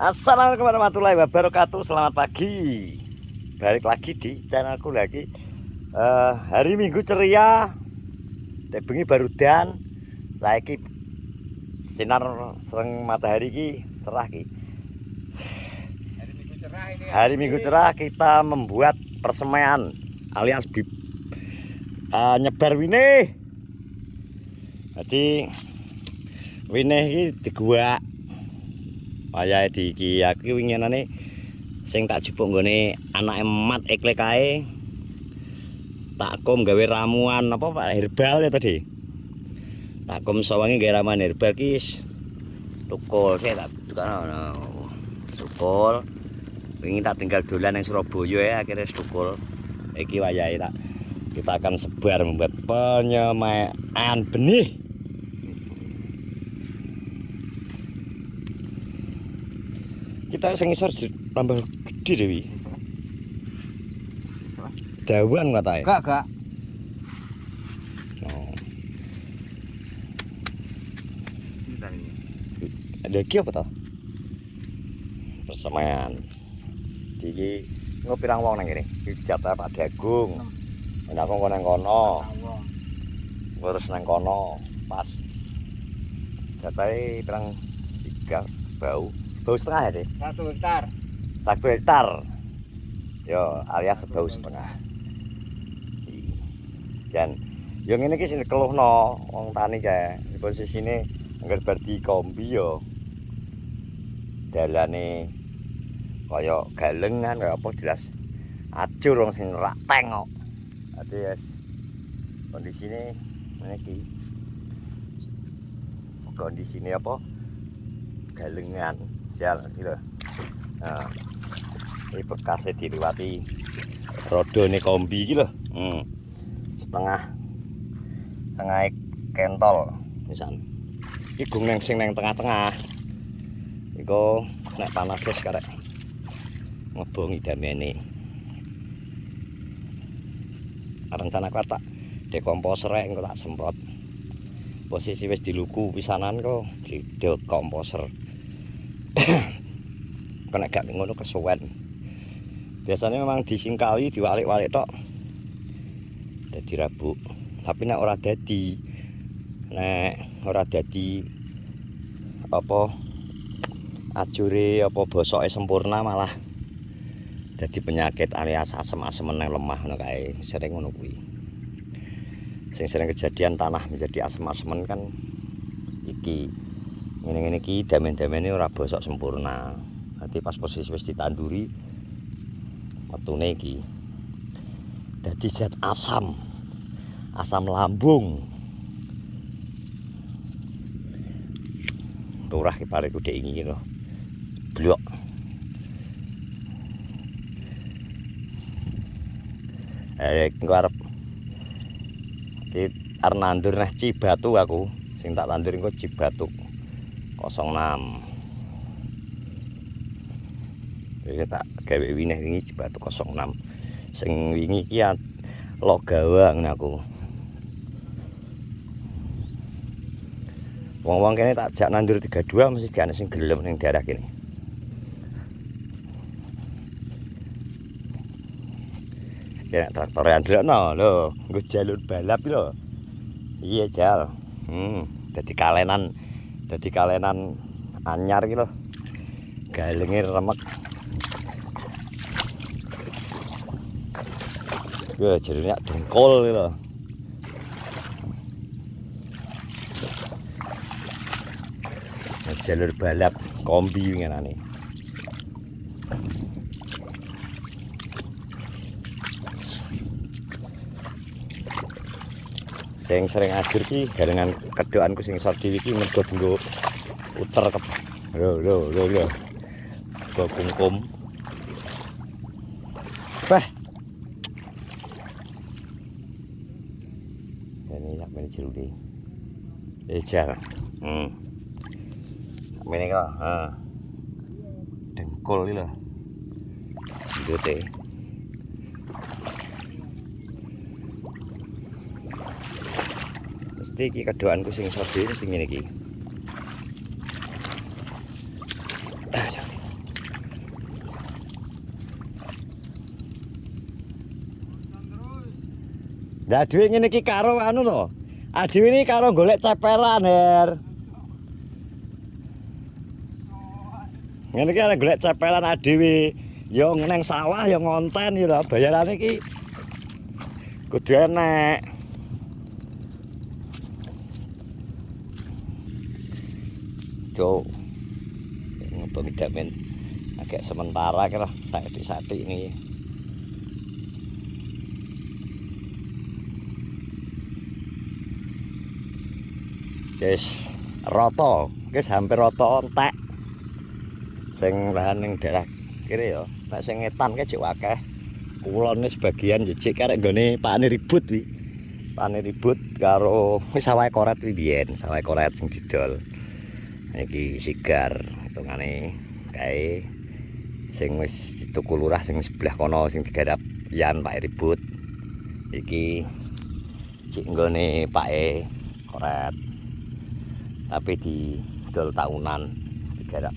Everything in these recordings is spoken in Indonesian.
Assalamualaikum warahmatullahi wabarakatuh. Selamat pagi. Balik lagi di channelku lagi. Hari Minggu ceria. Bengi baru dan saiki sinar sereng matahari ki cerah ki. Hari Minggu cerah kita membuat persemaian alias nyebar winih. Jadi winih iki diguak. Wayahe iki aku winginane sing tak jupuk nggone anake emat ekle kae. Tak kom gawe ramuan apa Pak herbal ya tadi. Tak kom sawangi gawe ramuan herbal ki tukul saya tak tukano. Tukul. Wingi tak tinggal dolan ning Surabaya ya akhirnya tukul. Iki wayahe tak kita akan sebar membuat penyemaian benih. Kita sing isor tambah gede dewi. Dawan katae. Enggak. Oh. Ada ki apa toh? Persemaian. Iki ngopirang wong nang kene. Iki jatah Pak Dagung. Enak kok nang kono. Terus nang kono pas. Jatahe pirang sigang bau. Bau setengah ya deh? 1 hektar. 1 hektar. Yo alias sebau setengah. Jan, yo ngene iki sing keluhno wong tani kae. Di posisine angger bar dikombi yo. Dalane kaya galengan kaya apa jelas. Ajur wong sing rak teng kok. Dadi wis kondisine ngene iki. Kondisine apa? Galengan. Jalan iki lho. Nah. Iki bekasé diliwati rodone kombi iki lho. Setengah kentol misan. Iki gung nang sing nang tengah-tengah. Iku nek panas wis karek ngebongi damene. Rencana ku tak dekomposer rek engko tak semprot. Posisi wis diluku pisanan kok di dekomposer. Kena gak ngono kesuwen. Biasanya memang disingkali diwalik-walik tok. Dadi rabuk. Tapi nek ora dadi apa ajure apa bosoke sempurna malah dadi penyakit alias asem-asemen nang lemah ngono kae. Sering ngono kuwi. Sing sering kejadian tanah menjadi asem-asemen kan iki ngene-ngene iki damen-damene ora bosok sempurna. Nanti pas posisi wis ditanduri metune iki dadi zat asam lambung. Turah ki pareku dek iki lho. Blok. Engko arep iki arep nandur neh Cibatu aku. Sing tak tandur engko Cibatu 06. Iki tak gawe wineh wingi Cibatu 06. Sing wingi iki lo gawang aku. Wong-wong kene tak jak nandur 32 mesti gak ana sing gelem ning daerah kene. Kene traktorean delokno lho, nggo jalur balap lho. Iya, Jal. Dadi kalenan anyar iki lho. Galenge remek. Ya jerone dengkul iki lho. Jalur balap kombi winginane. Sing sering ajur ki garangan kedokanku sing isor dhewe iki mergo dienggo uter ke. Lho. Go kungkum. Bah. Ini sak mene jerune. Ejal. Mene kok, dengkul iki lho. Ndute. Mesti iki kedokanku sing iso dhewe sing ngene iki. Lah dhewe ngene iki karo anu to. Adewe ini karo golek ceperan, Her. Ngene iki arek golek ceperan adewe. Ya neng sawah ya ngonten ya lho, bayarane iki kudu enek. Cuk. Ngobong damen agak sementara kira sadik-sadik ini. Guys, rata, guys hampir rata entek. Sing lahan ning daerah kene ya, nek sing ngetan ke cek akeh. Kulone sebagian jejik karek nggone pakane ribut wi. Pakane ribut karo wis sawahe koret wi biyen, sawahe koret sing didol. Iki sigar hitungane kae sing wis tuku lurah sing sebelah kono sing digarap yan Pak ribut. Iki cek nggone pake koret. Tapi di dol tahunan digarap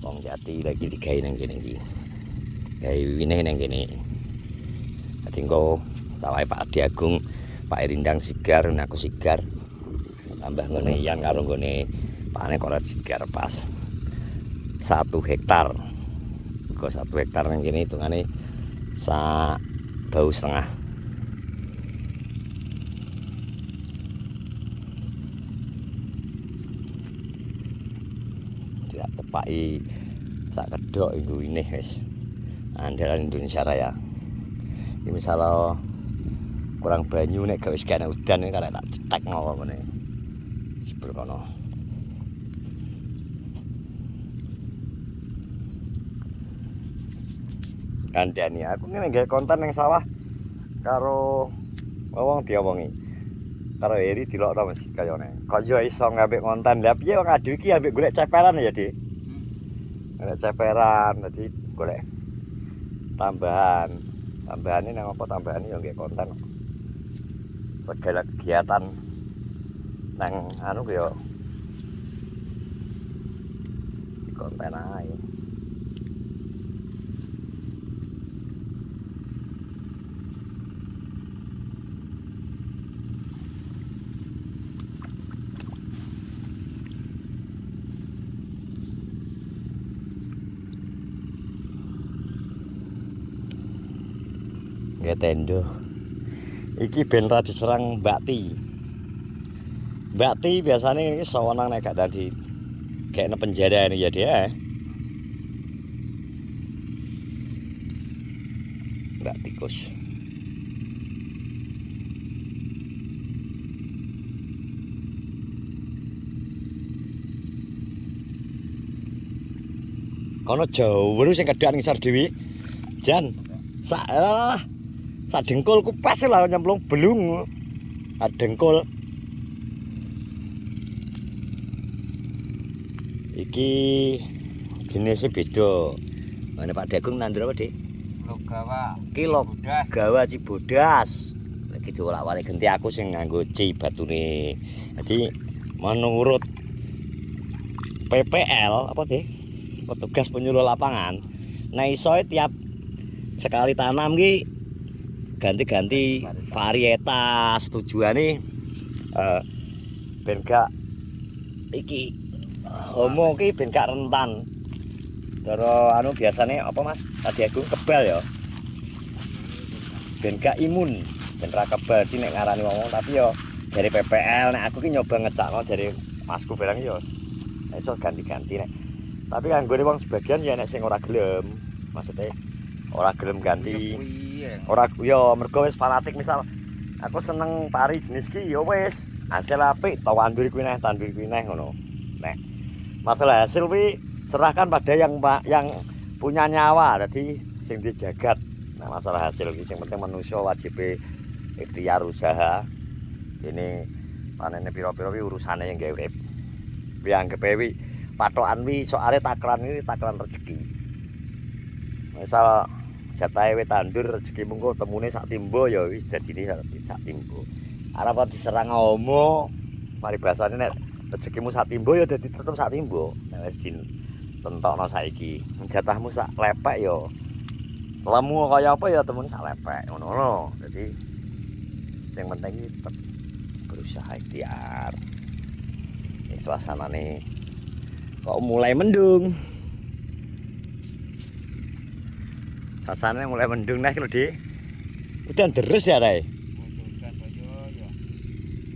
wong Jati lagi digawe nang kene iki. Gawe wineh nang kene. Dadi engko sawahe Pak Adi Agung, Pak Rindang sigar, aku sigar. Tambah ngene yang karo nggone pakane koret sigar pas 1 hektar. Kok 1 hektar nang kene hitungane sak bau setengah. Tidak cepaki sak kedok iku ini wis andalan Indonesia Raya. Iki misal kurang banyu nek gak wis kena udan iki karek tak cetek ngono ngene. Jebul kono. Kandhani aku ngene gawe konten ning sawah karo wong diomongi. Karo Heri dilokno Mas kayane. Kok yo iso ngambek konten. Lah piye wong adu iki ambek golek ceperan ya, Dik? Golek ceperan dadi golek tambahan. Tambahane nang apa tambahane yo nggih konten. Segala kegiatan nang anu yo di konten ae. Nggih tendo. Iki ben ra diserang Mbak Ti. Mbak Ti biasane iki sawenang nek gak dadi kene penjara ini ya dia. Mbak tikus. Kono jauh sing kedhak ning sar dhewe. Jan. Sak dengkulku pas lah nyemplung belung. Dengkul. Iki jenisnya beda. Mana Pak Dagung nandur apa, Dik? Logawa. Ki Logawa Cibodas. Lagi diolak-walik ganti aku sing nganggo C batune. Jadi menurut PPL apa, Dik? Petugas penyuluh lapangan. Nah iso tiap sekali tanam ki ganti-ganti varietas tujuane ben gak iki homo ki ben gak rentan. Cara anu biasane apa Mas? Tadi aku kebal ya. Ben gak imun, ben ra kebal iki nek ngarani wong tapi ya dari PPL nek aku ki nyoba ngecakno dari Masku barang ya iso ganti-ganti nek. Tapi kanggone wong sebagian ya nek sing ora gelem, maksudnya ora gelem ganti. Ora ya mergo wis fanatik misal aku seneng pari jenis ki ya wis hasil apik tandur kuwi neh ngono. Nek masalah hasil kuwi serahkan pada yang punya nyawa dadi sing dijagat. Nah masalah hasil ki sing penting manusia wajib ikhtiar usaha. Ini panene pira-pira kuwi urusane yang gawe urip. Kuwi anggepe wi patokan wi soalé takran iki takran rezeki. Misal jatahe wit tandur rezeki mungko temune sak timbo ya wis dadine sak timbo. Arep diserang homo paribasane nek rezekimu sak timbo ya dadi tetep sak timbo. Nek wis ditentokno saiki, jatahmu sak lepek ya lemu kaya apa ya temune sak lepek ngono lho. Dadi Yang penting iki tetap berusaha ikhtiar. Ini suasana nih kok mulai mendung. Suasananya mulai mendung nih kalau di udan deres ya Rai.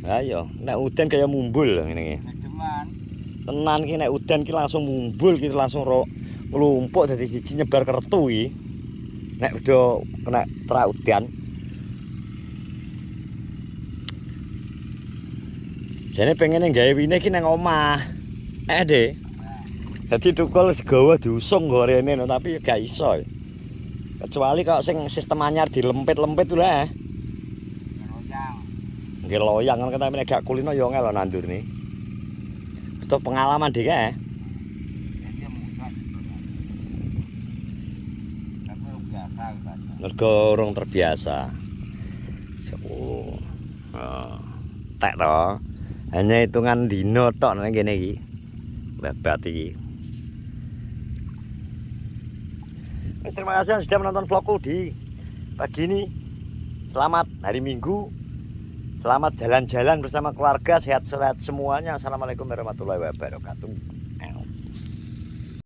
Ayo, nek udan kaya mumbul ngene iki. Tenan ki nek udan ki langsung mumbul ki langsung nglumpuk dadi siji nyebar kertu iki. Nek udah kena terak udan. Jane pengen gawe wine ki nang omah. Deh. Dadi tukul segawa diusung nggo rene no, tapi gak iso. Kecuali kok sing sistem anyar dilempit-lempit lho ah. Nggih loyang kan tapi nek gak kulino ya ngel nandur nih. Butuh pengalaman dik ya. Mergo urung terbiasa. Oh. Tak toh. Hanya hitungan dino tok nang kene iki. Babat iki. Terima kasih yang sudah menonton vlogku di pagi ini. Selamat hari Minggu. Selamat jalan-jalan bersama keluarga, sehat-sehat semuanya. Assalamualaikum warahmatullahi wabarakatuh.